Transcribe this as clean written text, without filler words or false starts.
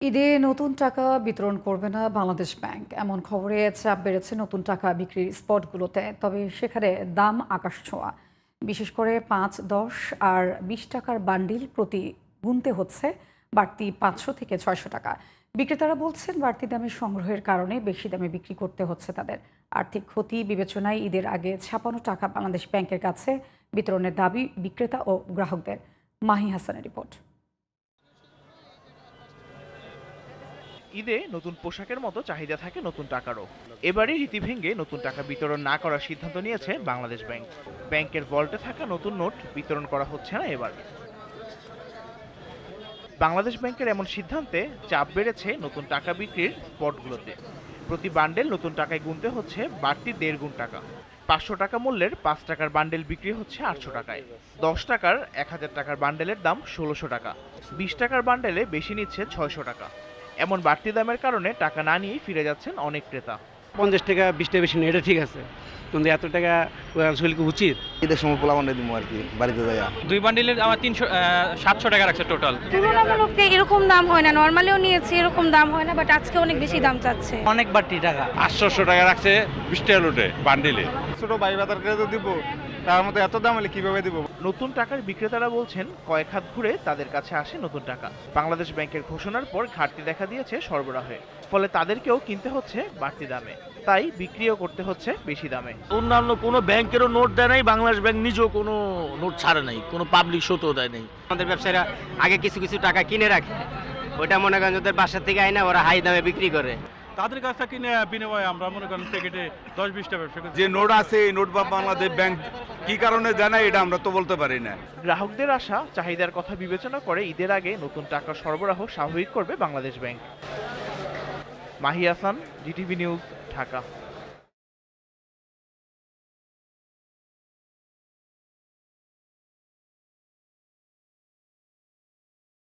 ঈদে নতুন টাকা বিতরণ করবে না বাংলাদেশ ব্যাংক, এমন খবরে চাপ বেড়েছে নতুন টাকা বিক্রির স্পটগুলোতে। তবে সেখানে দাম আকাশ ছোঁয়া। বিশেষ করে ৫, ১০ আর ২০ টাকার বান্ডিল প্রতি গুনতে হচ্ছে বাড়তি ৫০০ থেকে ৬০০ টাকা। বিক্রেতারা বলছেন বাড়তি দামে সংগ্রহের কারণে বেশি দামে বিক্রি করতে হচ্ছে তাদের। আর্থিক ক্ষতি বিবেচনায় ঈদের আগে ছাপানো টাকা বাংলাদেশ ব্যাংকের কাছে বিতরণের দাবি বিক্রেতা ও গ্রাহকদের। মাহি হাসানের রিপোর্ট। ঈদে নতুন পোশাকের মতো চাহিদা থাকে নতুন টাকারও। এবারই রীতি ভেঙে নতুন টাকা বিতরণ না করার সিদ্ধান্ত নিয়েছে বাংলাদেশ ব্যাংক। ব্যাংকের ভল্টে থাকা নতুন নোট বিতরণ করা হচ্ছে না এবার। বাংলাদেশ ব্যাংকের এমন সিদ্ধান্তে চাপ বেড়েছে নতুন টাকা বিক্রির স্পটগুলোতে। প্রতি বান্ডেল নতুন টাকায় গুনতে হচ্ছে বাড়তি ১.৫ গুণ টাকা। ৫০০ টাকা মূল্যের ৫ টাকার বান্ডেল বিক্রি হচ্ছে ৮০০ টাকায়। ১০ টাকার ১০০০ টাকার বান্ডেলের দাম ১৬০০ টাকা। ২০ টাকার বান্ডেলে বেশি নিচ্ছে ৬০০ টাকা। এমন বাড়তি দামের কারণে টাকা না নিয়েই ফিরে যাচ্ছেন অনেক ক্রেতা। ৫০ টাকা ২০ টাকা বেশি নেই, এটা ঠিক আছে, কিন্তু এত টাকা আসলে কি উচিত? ঈদের সময় পোলাপান দিব আর কি বাড়িতে যাইয়া। দুই বান্ডিলের আমার 700 টাকা রাখছে টোটাল। তুলনামূলক এরকম দাম হয় না, নর্মালিও নিয়েছি এরকম দাম হয় না, বাট আজকে অনেক বেশি দাম চাচ্ছে। অনেক বাড়তি টাকা। ৮০০ টাকা রাখছে ২০ টাকা লোটে বান্ডিলে। ছোট ভাই বাতার করে তো দিব, তার মধ্যে এত দাম হলে কিভাবে দিব? নতুন টাকার বিক্রেতারা বলছেন কয়েক হাত ঘুরে তাদের কাছে আসে নতুন টাকা। বাংলাদেশ ব্যাংকের ঘোষণার পর ঘাটতি দেখা দিয়েছে সরবরাহে, ফলে তাদেরকেও কিনতে হচ্ছে বাড়তি দামে, তাই বিক্রিও করতে হচ্ছে বেশি দামে। অন্যান্য কোনো ব্যাংকেরও নোট দেয় নাই, বাংলাদেশ ব্যাংক নিজেও কোনো নোট ছাড়ে নাই, কোনো পাবলিক শোতেও দেয় নাই। আমাদের ব্যবসায়ীরা আগে কিছু কিছু টাকা কিনে রাখে, ওইটা মনে করেন ওদের বাসা থেকে আইনা ওরা হাই দামে বিক্রি করে। তাদের কাছ থেকে কিনে বিনিময়ে আমরা মনে করেন প্যাকেটে ১০-২০ ব্যবসা করি। যে নোট আছে এই নোট বা বাংলাদেশ ব্যাংক কি কারণে দেয় না এটা আমরা তো বলতে পারি না। গ্রাহকদের আশা চাহিদার কথা বিবেচনা করে ঈদের আগে নতুন টাকা সরবরাহ স্বাভাবিক করবে Bangladesh bank. Mahi Hasan, GTV news, Dhaka.